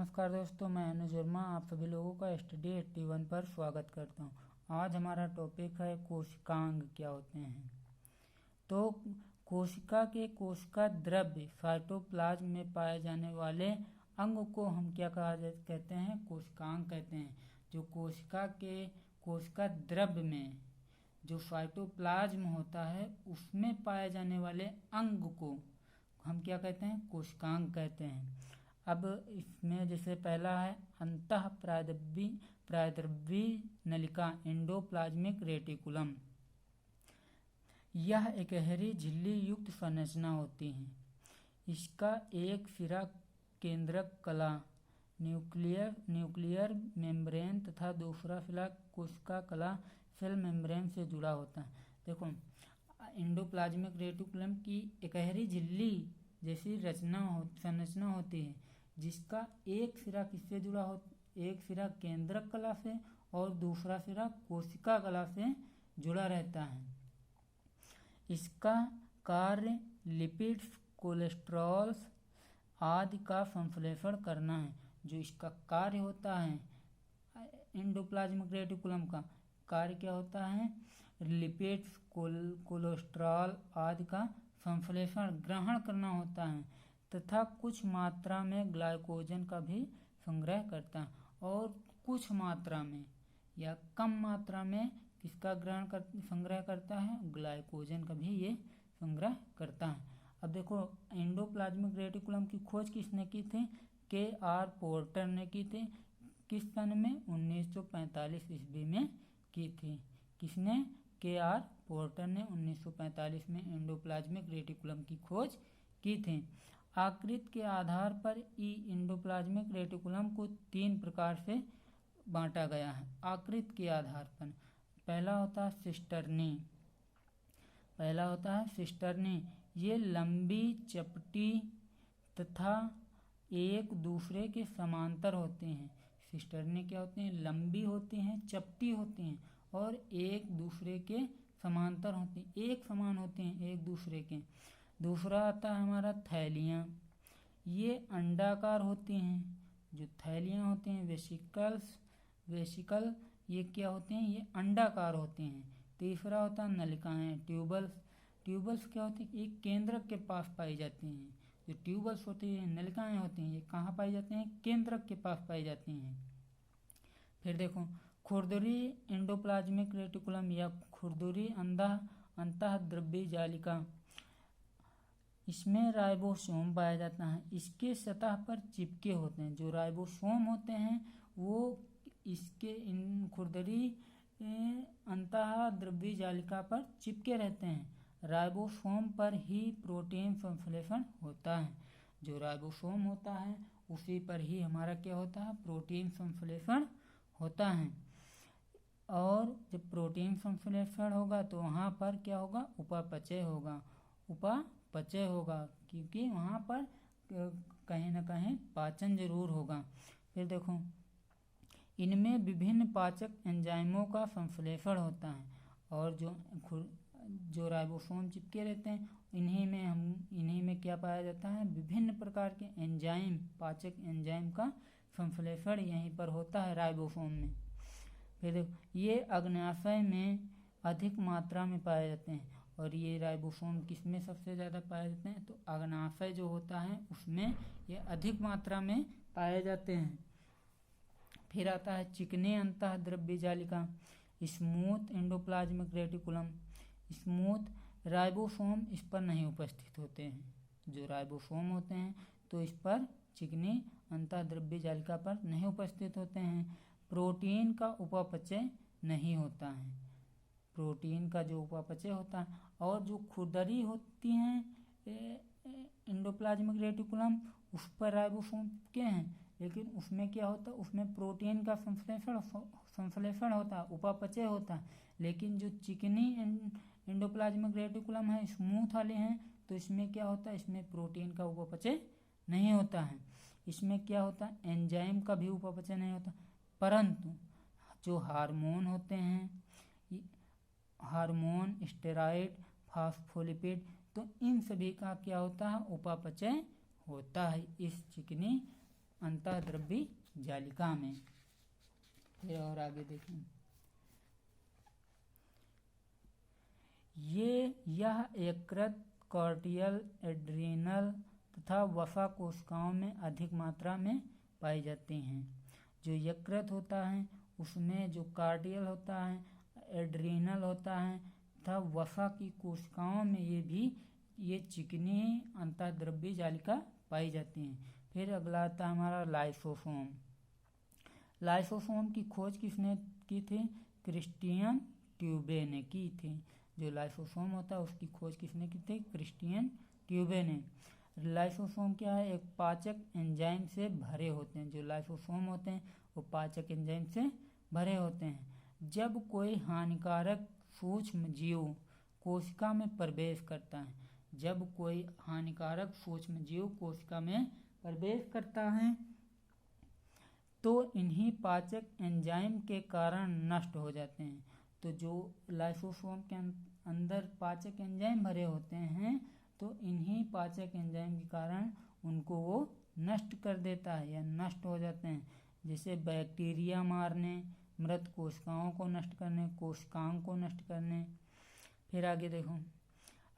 नमस्कार दोस्तों, मैं अनुज वर्मा आप सभी लोगों का स्टडी 81 पर स्वागत करता हूं। आज हमारा टॉपिक है कोशिकांग क्या होते हैं। तो कोशिका के कोशिका द्रव्य साइटोप्लाज्म में पाए जाने वाले अंग को हम क्या कहते हैं, कोशिकांग कहते हैं। जो कोशिका द्रव्य में जो साइटोप्लाज्म होता है उसमें पाए जाने वाले अंग को हम क्या कहते हैं, कोशिकांग कहते हैं। अब इसमें जैसे पहला है अंतः प्रायद्रव्यी नलिका एंडोप्लाज्मिक रेटिकुलम। यह एक गहरी झिल्ली युक्त संरचना होती है। इसका एक सिरा केंद्रक कला न्यूक्लियर मेम्ब्रेन तथा दूसरा सिरा कोशिका कला सेल मेम्ब्रेन से जुड़ा होता है। देखो, एंडोप्लाज्मिक रेटिकुलम की एकहरी झिल्ली जैसी संरचना होती है, जिसका एक सिरा किससे जुड़ा हो, एक सिरा केंद्रक कला से और दूसरा सिरा कोशिका कला से जुड़ा रहता है। इसका कार्य लिपिड्स, कोलेस्ट्रॉल्स आदि का संश्लेषण करना है। जो इसका कार्य होता है एंडोप्लाज्मिक रेटिकुलम का कार्य क्या होता है, लिपिड्स, कोलेस्ट्रॉल आदि का संश्लेषण ग्रहण करना होता है तथा कुछ मात्रा में ग्लाइकोजन का भी संग्रह करता है, और कुछ मात्रा में या कम मात्रा में किसका संग्रह करता है, ग्लाइकोजन का भी ये संग्रह करता है। अब देखो, एंडोप्लाज्मिक रेटिकुलम की खोज किसने की थी, के.आर. पोर्टर ने की थी। किस सन में, 1945 ईस्वी में की थी। किसने, के.आर. पोर्टर ने 1945 में एंडोप्लाज्मिक रेटिकुलम की खोज की थी। आकृति के आधार पर एंडोप्लाज्मिक रेटिकुलम को 3 प्रकार से बांटा गया है। आकृति के आधार पर पहला होता है सिस्टर्नी। ये लंबी, चपटी तथा एक दूसरे के समांतर होते हैं। सिस्टर्नी क्या होते हैं, लंबी होती हैं, चपटी होती हैं और एक दूसरे के समांतर होती हैं, एक समान होते हैं एक दूसरे के। दूसरा आता है हमारा थैलियाँ। ये अंडाकार होती हैं। जो थैलियाँ होती हैं, वेसिकल, ये क्या होते हैं, ये अंडाकार होते हैं। तीसरा होता है नलिकाएं, ट्यूबल्स क्या होती हैं, एक केंद्रक के पास पाई जाती हैं। जो ट्यूबल्स होती हैं, नलिकाएं होती हैं, ये कहाँ पाई जाती हैं, केंद्रक के पास पाई जाती हैं। फिर देखो, खुरदुरी एंडोप्लाज्मिक रेटिकुलम या खुरदुरी अंतःद्रव्यी जालिका, इसमें राइबोसोम पाया जाता है। इसके सतह पर चिपके होते हैं। जो राइबोसोम होते हैं वो इसके खुरदरी अंतःद्रव्यी जालिका पर चिपके रहते हैं। राइबोसोम पर ही प्रोटीन संश्लेषण होता है। जो राइबोसोम होता है उसी पर ही हमारा क्या होता है, प्रोटीन संश्लेषण होता है। और जब प्रोटीन संश्लेषण होगा तो वहाँ पर क्या होगा, उपापचय होगा, क्योंकि वहाँ पर कहीं ना कहीं पाचन जरूर होगा। फिर देखो, इनमें विभिन्न पाचक एंजाइमों का संश्लेषण होता है। और जो राइबोसोम चिपके रहते हैं इन्हीं में क्या पाया जाता है, विभिन्न प्रकार के एंजाइम, पाचक एंजाइम का संश्लेषण यहीं पर होता है राइबोसोम में। फिर देखो, ये अग्न्याशय में अधिक मात्रा में पाए जाते हैं। और ये राइबोसोम किसमें सबसे ज़्यादा पाए जाते हैं, तो अग्न्याशय जो होता है उसमें ये अधिक मात्रा में पाए जाते हैं। फिर आता है चिकने अंतःद्रव्यी जालिका, smooth endoplasmic reticulum. Smooth ribosome इस पर नहीं उपस्थित होते हैं। जो राइबोसोम होते हैं तो इस पर चिकनी अंतःद्रव्यी जालिका पर नहीं उपस्थित होते हैं। प्रोटीन का उपापचय नहीं होता है। प्रोटीन का जो उपापचय होता है, और जो खुरदरी होती हैं एंडोप्लाज्मिक रेटिकुलम उस पर राइबोसोम के हैं, लेकिन उसमें क्या होता है, उसमें प्रोटीन का संश्लेषण होता है, उपापचय होता है। लेकिन जो चिकनी एंडोप्लाज्मिक रेटिकुलम है, स्मूथ वाले हैं, तो इसमें क्या होता है, इसमें प्रोटीन का उपापचय नहीं होता है। इसमें क्या होता है, एंजाइम का भी उपापचय नहीं होता। परंतु जो हार्मोन होते हैं, हार्मोन, स्टेरॉइड, फास्फोलिपिड, तो इन सभी का क्या होता है, उपापचय होता है इस चिकनी अंतःद्रव्यी जालिका में। फिर और आगे देखें, यह यकृत, कार्डियल, एड्रीनल तथा वसा कोशिकाओं में अधिक मात्रा में पाई जाती हैं। जो यकृत होता है उसमें जो कार्डियल होता है, एड्रीनल होता है तथा वसा की कोशिकाओं में ये चिकनी अंतःद्रव्यी जालिका पाई जाती हैं। फिर अगला आता है हमारा लाइसोसोम। लाइसोसोम की खोज किसने की थी? क्रिस्टियन ट्यूबे ने की थी। जो लाइसोसोम होता है उसकी खोज किसने की थी? क्रिस्टियन ट्यूबे ने। लाइसोसोम क्या है? एक पाचक एंजाइम से भरे होते हैं। जो लाइसोसोम होते हैं वो पाचक एंजाइम से भरे होते हैं। जब कोई हानिकारक सूक्ष्म जीव कोशिका में प्रवेश करता है, जब कोई हानिकारक सूक्ष्म जीव कोशिका में प्रवेश करता है तो इन्हीं पाचक एंजाइम के कारण नष्ट हो जाते हैं। तो जो लाइसोसोम के अंदर पाचक एंजाइम भरे होते हैं तो इन्हीं पाचक एंजाइम के कारण उनको वो नष्ट कर देता है या नष्ट हो जाते हैं। जैसे बैक्टीरिया मारने, मृत कोशिकाओं को नष्ट करने, कोशिकाओं को नष्ट करने। फिर आगे देखो,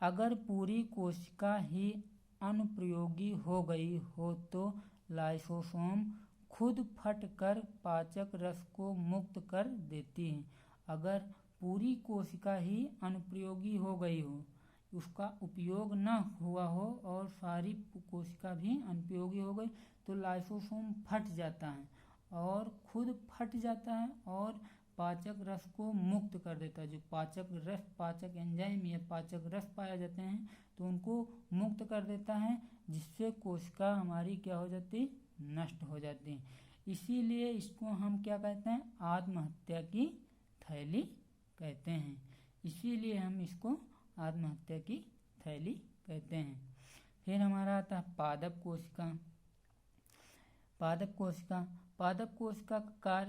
अगर पूरी कोशिका ही अनुपयोगी हो गई हो तो लाइसोसोम खुद फट कर पाचक रस को मुक्त कर देती है। अगर पूरी कोशिका ही अनुपयोगी हो गई हो, उसका उपयोग न हुआ हो और सारी कोशिका भी अनुपयोगी हो गई तो लाइसोसोम फट जाता है और खुद फट जाता है और पाचक रस को मुक्त कर देता है। जो पाचक रस, पाचक एंजाइम या पाचक रस पाए जाते हैं तो उनको मुक्त कर देता है, जिससे कोशिका हमारी क्या हो जाती? नष्ट हो जाती है। इसीलिए इसको हम क्या कहते हैं? आत्महत्या की थैली कहते हैं। इसीलिए हम इसको आत्महत्या की थैली कहते हैं। फिर हमारा आता है पादप कोशिका। पादप कोशिका, पादप कोशिका का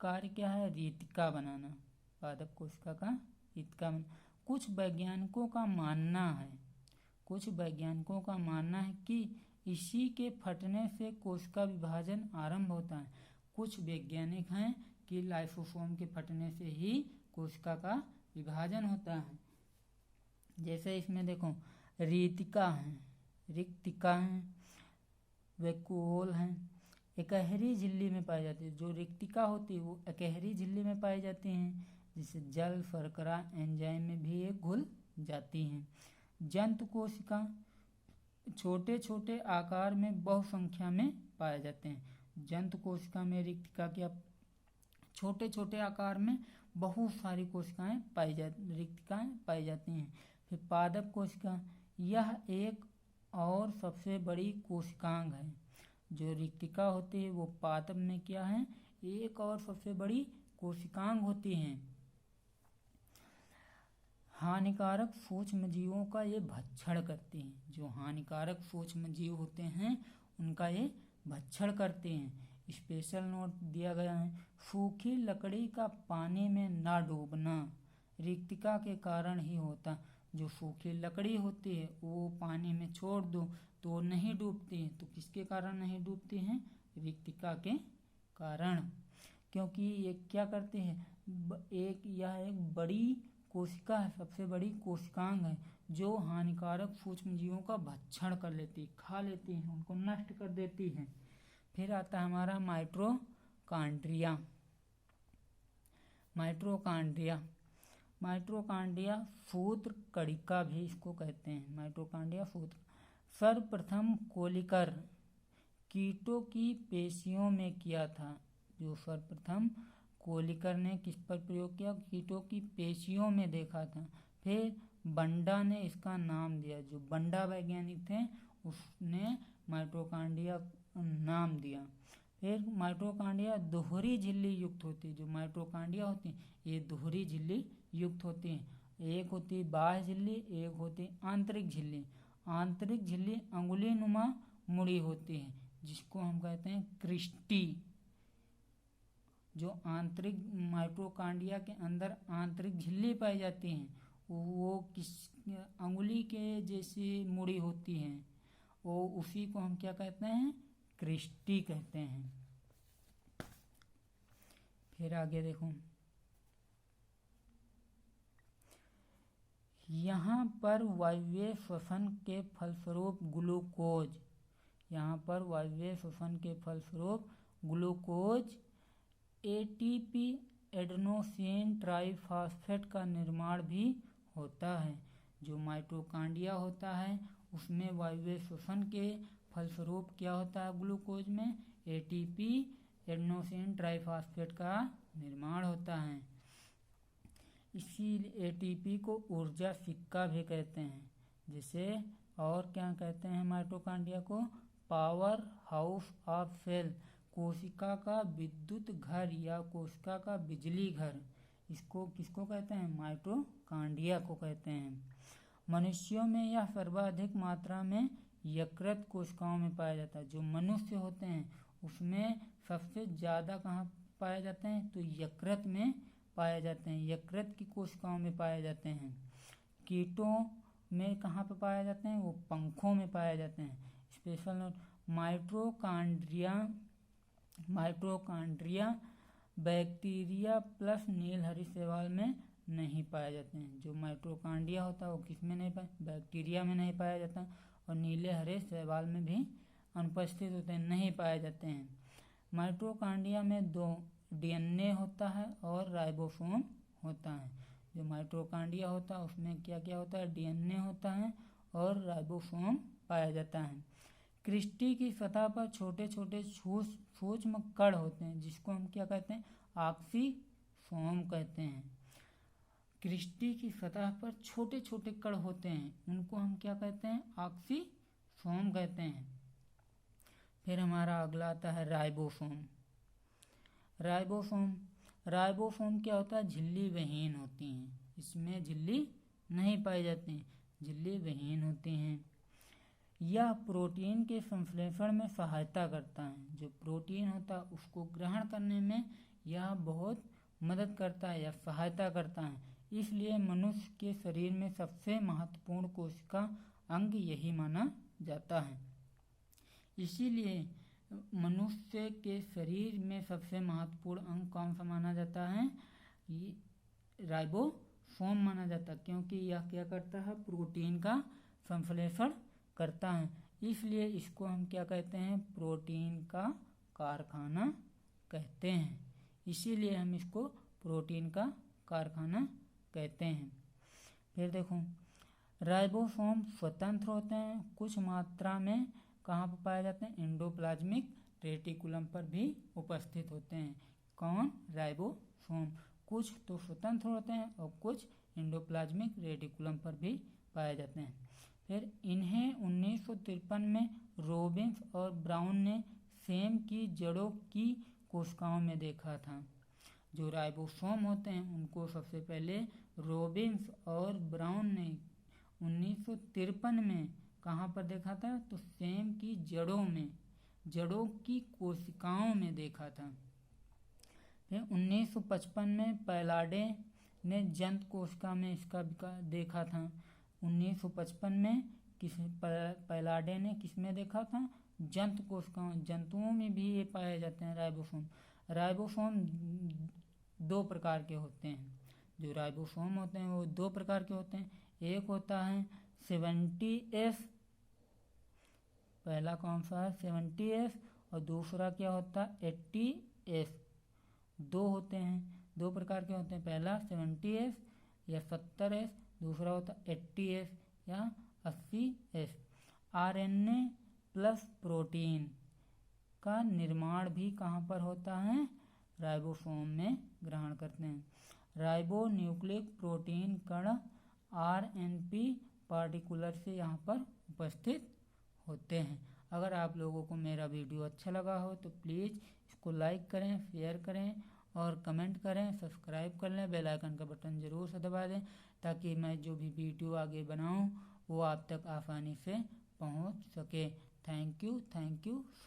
कार्य क्या है? रेतिका बनाना। पादप कोशिका का रेतिका बनाना। कुछ वैज्ञानिकों का मानना है कि इसी के फटने से कोशिका विभाजन आरंभ होता है। कुछ वैज्ञानिक हैं कि लाइसोसोम के फटने से ही कोशिका का विभाजन होता है। जैसे इसमें देखो, रेतिका है, रिक्तिका है, वैक्यूओल है, एकहरी झिल्ली में पाई जाती है। जो रिक्तिका होती है वो एकहरी झिल्ली में पाई जाती हैं, जिससे जल शर्करा एंजाइम में भी ये घुल जाती हैं। जंतु कोशिका छोटे छोटे आकार में बहुसंख्या में पाए जाते हैं। जंतु कोशिका में रिक्तिका के छोटे छोटे आकार में बहुत सारी कोशिकाएं रिक्तिकाएं पाई जाती हैं। फिर पादप कोशिका, यह एक और सबसे बड़ी कोशिकांग है। जो रिक्तिका होती है वो पादप में क्या है? एक और सबसे बड़ी कोशिकांग होती हैं। हानिकारक सूक्ष्म जीवों का ये भक्षण करते हैं। जो हानिकारक सूक्ष्म जीव होते हैं उनका ये भक्षण करते हैं। स्पेशल नोट दिया गया है, सूखी लकड़ी का पानी में ना डूबना रिक्तिका के कारण ही होता। जो सूखी लकड़ी होती है वो पानी में छोड़ दो तो नहीं डूबती है। तो किसके कारण नहीं डूबती हैं? रिक्तिका के कारण। क्योंकि ये क्या करते हैं? यह एक बड़ी कोशिका है, सबसे बड़ी कोशिकांग है जो हानिकारक सूक्ष्म जीवों का भक्षण कर लेती है, खा लेती है, उनको नष्ट कर देती है। फिर आता है हमारा माइटोकॉन्ड्रिया। माइटोकॉन्ड्रिया सूत्र कणिका भी इसको कहते हैं। माइटोकॉन्ड्रिया सूत्र। सर्वप्रथम कोलिकर कीटों की पेशियों में किया था। जो सर्वप्रथम कोलिकर ने किस पर प्रयोग किया? कीटों की पेशियों में देखा था। फिर बंडा ने इसका नाम दिया। जो बंडा वैज्ञानिक थे उसने माइटोकॉन्ड्रिया नाम दिया। फिर माइटोकॉन्ड्रिया दोहरी झिल्ली युक्त होती है। जो माइटोकॉन्ड्रिया होती है ये दोहरी झिल्ली युक्त होती है। एक होती बाह्य झिल्ली, एक होती आंतरिक झिल्ली। आंतरिक झिल्ली अंगुली नुमा मुड़ी होती है, जिसको हम कहते हैं क्रिस्टी। जो आंतरिक माइटोकॉन्ड्रिया के अंदर आंतरिक झिल्ली पाई जाती हैं वो किस अंगुली के जैसी मुड़ी होती हैं, वो उसी को हम क्या कहते हैं? क्रिस्टी कहते हैं। फिर आगे देखो, यहाँ पर वायवीय श्वसन के फलस्वरूप ग्लूकोज, यहाँ पर वायवीय श्वसन के फलस्वरूप ग्लूकोज एटीपी एडेनोसिन ट्राइफॉस्फेट का निर्माण भी होता है। जो माइटोकॉन्ड्रिया होता है उसमें वायवीय श्वसन के फलस्वरूप क्या होता है, ग्लूकोज में एटीपी एडेनोसिन ट्राइफॉस्फेट का निर्माण होता है। इसी एटीपी को ऊर्जा सिक्का भी कहते हैं, जिसे और क्या कहते हैं माइटोकॉन्ड्रिया को, पावर हाउस ऑफ सेल, कोशिका का विद्युत घर या कोशिका का बिजली घर, इसको किसको कहते हैं, माइटोकॉन्ड्रिया को कहते हैं। मनुष्यों में यह सर्वाधिक मात्रा में यकृत कोशिकाओं में पाया जाता है। जो मनुष्य होते हैं उसमें सबसे ज़्यादा कहाँ पाए जाते हैं, तो यकृत में पाए जाते हैं, यकृत की कोशिकाओं में पाए जाते हैं। कीटों में कहाँ पे पाए जाते हैं, वो पंखों में पाए जाते हैं। Special note, mitochondria bacteria plus नीलहरी शैवाल में नहीं पाए जाते हैं। जो माइटोकॉन्ड्रिया होता है वो किस में नहीं पाए, बैक्टीरिया में नहीं पाया जाता, और नीले हरे शैवाल में भी अनुपस्थित होते हैं, नहीं पाए जाते हैं। माइटोकॉन्ड्रिया में 2 डीएनए होता है और राइबोसोम होता है। जो माइटोकॉन्ड्रिया होता है उसमें क्या क्या होता है, डीएनए होता है और राइबोसोम पाया जाता है। क्रिस्टी की सतह पर छोटे छोटे सूक्ष्म कण होते हैं, जिसको हम क्या कहते हैं, ऑक्सीसोम कहते हैं। क्रिस्टी की सतह पर छोटे छोटे कण होते हैं, उनको हम क्या कहते हैं, ऑक्सीसोम कहते हैं। फिर हमारा अगला आता है राइबोसोम। राइबोसोम क्या होता है, झिल्ली विहीन होती हैं, इसमें झिल्ली नहीं पाई जाती हैं, झिल्ली विहीन होती हैं। यह प्रोटीन के संश्लेषण में सहायता करता है। जो प्रोटीन होता है उसको ग्रहण करने में यह बहुत मदद करता है या सहायता करता है। इसलिए मनुष्य के शरीर में सबसे महत्वपूर्ण कोशिका अंग यही माना जाता है। इसीलिए मनुष्य के शरीर में सबसे महत्वपूर्ण अंग कौन सा माना जाता है, ये राइबोसोम माना जाता है, क्योंकि यह क्या करता है, प्रोटीन का संश्लेषण करता है। इसलिए इसको हम क्या कहते हैं, प्रोटीन का कारखाना कहते हैं। इसीलिए हम इसको प्रोटीन का कारखाना कहते हैं। फिर देखो, राइबोसोम स्वतंत्र होते हैं, कुछ मात्रा में कहाँ पर पाए जाते हैं, एंडोप्लाज्मिक रेटिकुलम पर भी उपस्थित होते हैं। कौन, राइबोसोम। कुछ तो स्वतंत्र होते हैं और कुछ एंडोप्लाज्मिक रेटिकुलम पर भी पाए जाते हैं। फिर इन्हें 1953 में रॉबिन्स और ब्राउन ने सेम की जड़ों की कोशिकाओं में देखा था। जो राइबोसोम होते हैं उनको सबसे पहले रॉबिन्स और ब्राउन ने 1953 में कहाँ पर देखा था, तो सेम की जड़ों की कोशिकाओं में देखा था। फिर 1955 में पैलाडे ने जंतु कोशिका में इसका देखा था। 1955 में पैलाडे ने किसमें देखा था, जंतु कोशिकाओं, जंतुओं में भी ये पाए जाते हैं राइबोसोम। राइबोसोम 2 प्रकार के होते हैं। जो राइबोसोम होते हैं वो 2 प्रकार के होते हैं। एक होता है 70S, पहला कौन सा है 70S, और दूसरा क्या होता है 80S। 2 होते हैं, 2 प्रकार के होते हैं। पहला 70S या 70S, दूसरा होता है 80S या 80S। आरएनए प्लस प्रोटीन का निर्माण भी कहाँ पर होता है, राइबोसोम में ग्रहण करते हैं। राइबो न्यूक्लिक प्रोटीन कण आरएनपी पार्टिकुलर से यहाँ पर उपस्थित होते हैं। अगर आप लोगों को मेरा वीडियो अच्छा लगा हो तो प्लीज़ इसको लाइक करें, शेयर करें और कमेंट करें, सब्सक्राइब कर लें, बेल आइकन का बटन ज़रूर से दबा दें, ताकि मैं जो भी वीडियो आगे बनाऊं वो आप तक आसानी से पहुंच सके। Thank you so